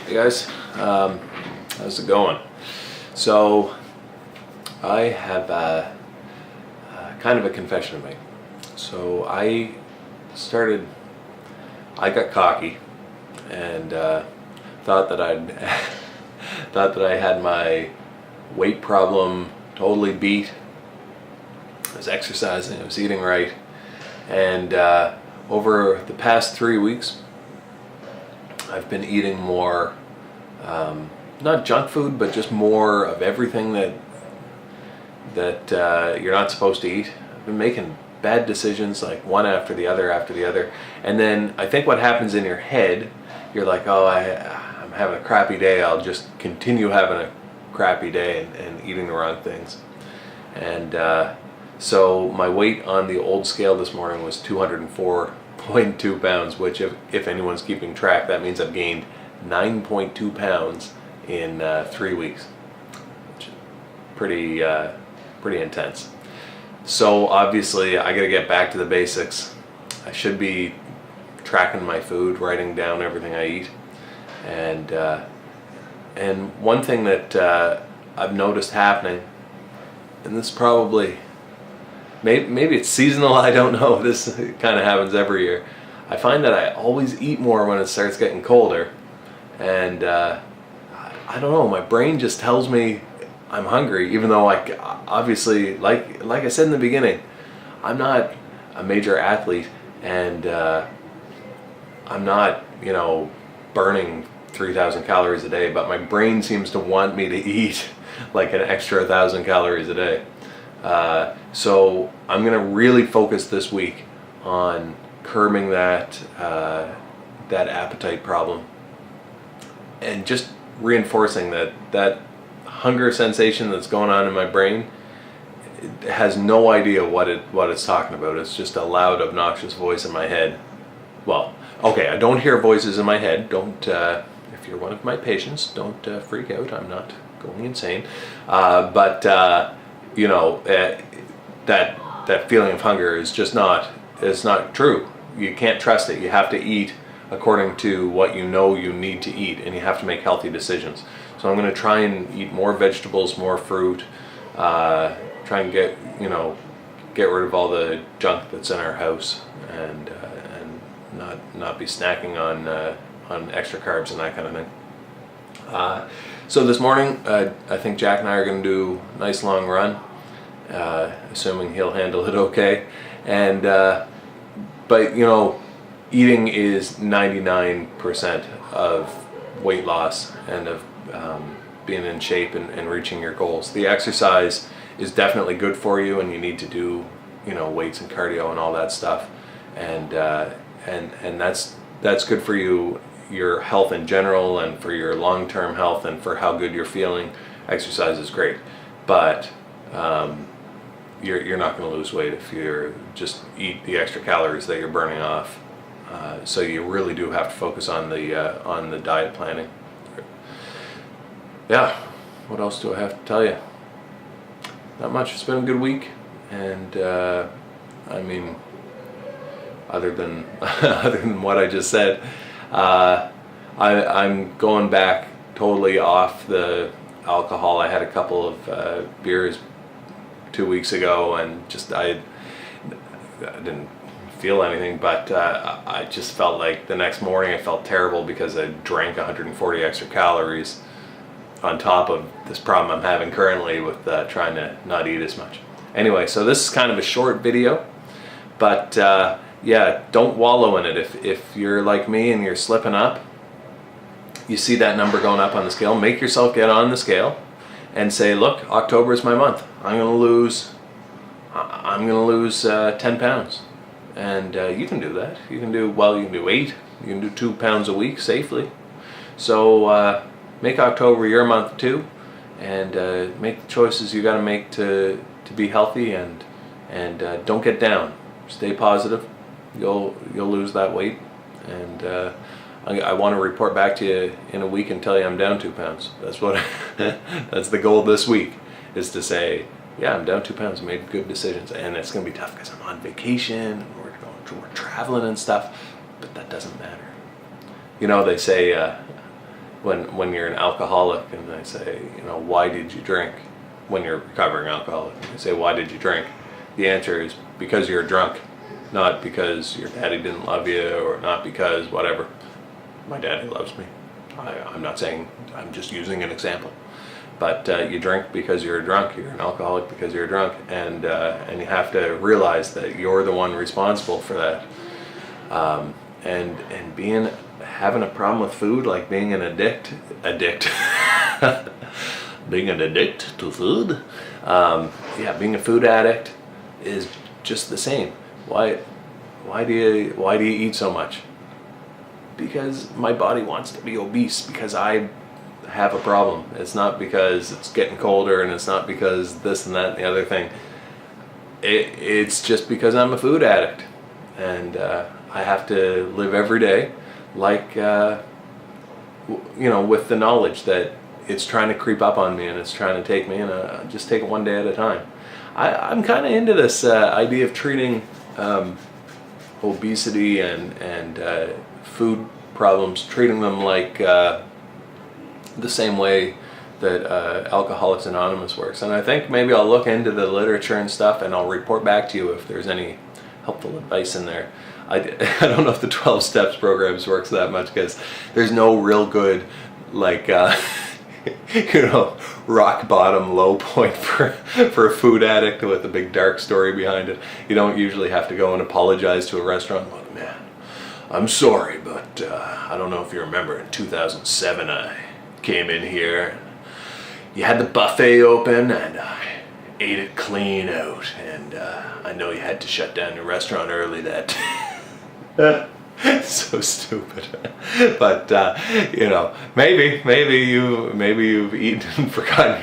Hey guys, how's it going? So I have kind of a confession to make. So I got cocky and thought that I had my weight problem totally beat. I was exercising, I was eating right, and over the past 3 weeks I've been eating more, not junk food, but just more of everything that you're not supposed to eat. I've been making bad decisions, like one after the other, and then I think what happens in your head, you're like, oh, I'm having a crappy day, I'll just continue having a crappy day and eating the wrong things. And so my weight on the old scale this morning was 204.2 pounds, which if anyone's keeping track, that means I've gained 9.2 pounds in 3 weeks, which is pretty intense. So obviously I gotta get back to the basics. I should be tracking my food, writing down everything I eat, and one thing that I've noticed happening, and this probably maybe it's seasonal, I don't know, this kind of happens every year. I find that I always eat more when it starts getting colder, and I don't know, my brain just tells me I'm hungry, even though obviously, like I said in the beginning, I'm not a major athlete, and I'm not, burning 3,000 calories a day, but my brain seems to want me to eat like an extra 1,000 calories a day. So I'm going to really focus this week on curbing that appetite problem, and just reinforcing that hunger sensation that's going on in my brain. It has no idea what it's talking about. It's just a loud, obnoxious voice in my head. Well, okay, I don't hear voices in my head. Don't, if you're one of my patients, don't freak out. I'm not going insane. But that feeling of hunger is just it's not true. You can't trust it. You have to eat according to what you know you need to eat, and you have to make healthy decisions. So I'm going to try and eat more vegetables, more fruit, try and get rid of all the junk that's in our house, and not be snacking on extra carbs and that kind of thing. So this morning, I think Jack and I are going to do a nice long run, assuming he'll handle it okay. And but eating is 99% of weight loss and of being in shape and reaching your goals. The exercise is definitely good for you, and you need to do weights and cardio and all that stuff, and that's good for your health in general, and for your long-term health, and for how good you're feeling. Exercise is great, but you're not going to lose weight if you just eat the extra calories that you're burning off. So you really do have to focus on the diet planning. Yeah, what else do I have to tell you? Not much. It's been a good week, and I mean, other than what I just said, I'm going back totally off the alcohol. I had a couple of beers 2 weeks ago, and just I didn't feel anything, but I just felt like the next morning I felt terrible because I drank 140 extra calories on top of this problem I'm having currently with trying to not eat as much. Anyway, so this is kind of a short video, but yeah, don't wallow in it. If you're like me and you're slipping up, you see that number going up on the scale, make yourself get on the scale and say, look, October is my month. I'm gonna lose 10 pounds. And you can do that. You can do 8, you can do 2 pounds a week safely. So make October your month too, and make the choices you got to make to be healthy, and don't get down. Stay positive. You'll lose that weight, and I want to report back to you in a week and tell you I'm down 2 pounds. That's what that's the goal this week, is to say, yeah, I'm down 2 pounds. I made good decisions, and it's gonna be tough because I'm on vacation and we're traveling and stuff, but that doesn't matter. They say when you're an alcoholic and they say, why did you drink? When you're a recovering alcoholic, they say, why did you drink? The answer is because you're drunk, not because your daddy didn't love you, or not because whatever. My daddy loves me. I'm not saying, I'm just using an example. But you drink because you're drunk. You're an alcoholic because you're drunk, and you have to realize that you're the one responsible for that. And having a problem with food, like being an addict, being an addict to food. Being a food addict is just the same. Why do you eat so much? Because my body wants to be obese, because I have a problem. It's not because it's getting colder, and it's not because this and that and the other thing. It's just because I'm a food addict, and I have to live every day like with the knowledge that it's trying to creep up on me, and it's trying to take me, and just take it one day at a time. I'm kind of into this idea of treating obesity and food problems, treating them like the same way that Alcoholics Anonymous works. And I think maybe I'll look into the literature and stuff, and I'll report back to you if there's any helpful advice in there. I don't know if the 12 steps programs works that much, because there's no real good rock bottom low point for a food addict with a big dark story behind it. You don't usually have to go and apologize to a restaurant. Oh, man, I'm sorry, but I don't know if you remember, in 2007 I came in here, you had the buffet open, and I ate it clean out, and I know you had to shut down your restaurant early that so stupid. But maybe you've eaten and forgotten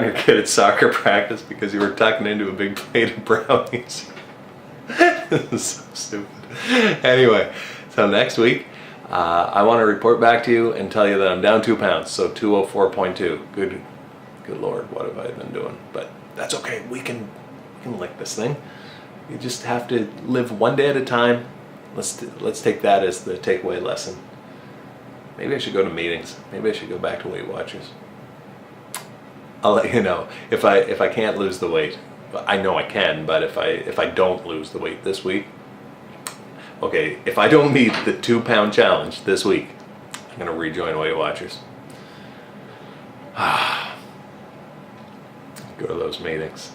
your kid at soccer practice because you were tucking into a big plate of brownies. This is so stupid. Anyway, so next week I want to report back to you and tell you that I'm down 2 pounds, so 204.2. Good Lord, what have I been doing? But that's okay. We can lick this thing. You just have to live one day at a time. Let's take that as the takeaway lesson. Maybe I should go to meetings. Maybe I should go back to Weight Watchers. I'll let you know if I can't lose the weight. I know I can, but if I don't lose the weight this week, okay, if I don't meet the 2 pound challenge this week, I'm gonna rejoin Weight Watchers. Go to those meetings.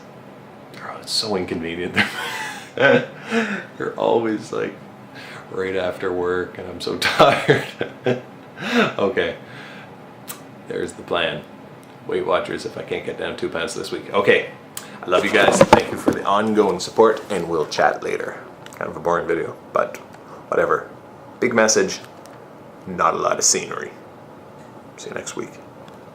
Oh, it's so inconvenient. They're always like right after work, and I'm so tired. Okay, there's the plan. Weight Watchers if I can't get down 2 pounds this week. Okay, I love you guys. Thank you for the ongoing support, and we'll chat later. Kind of a boring video, but whatever. Big message, not a lot of scenery. See you next week.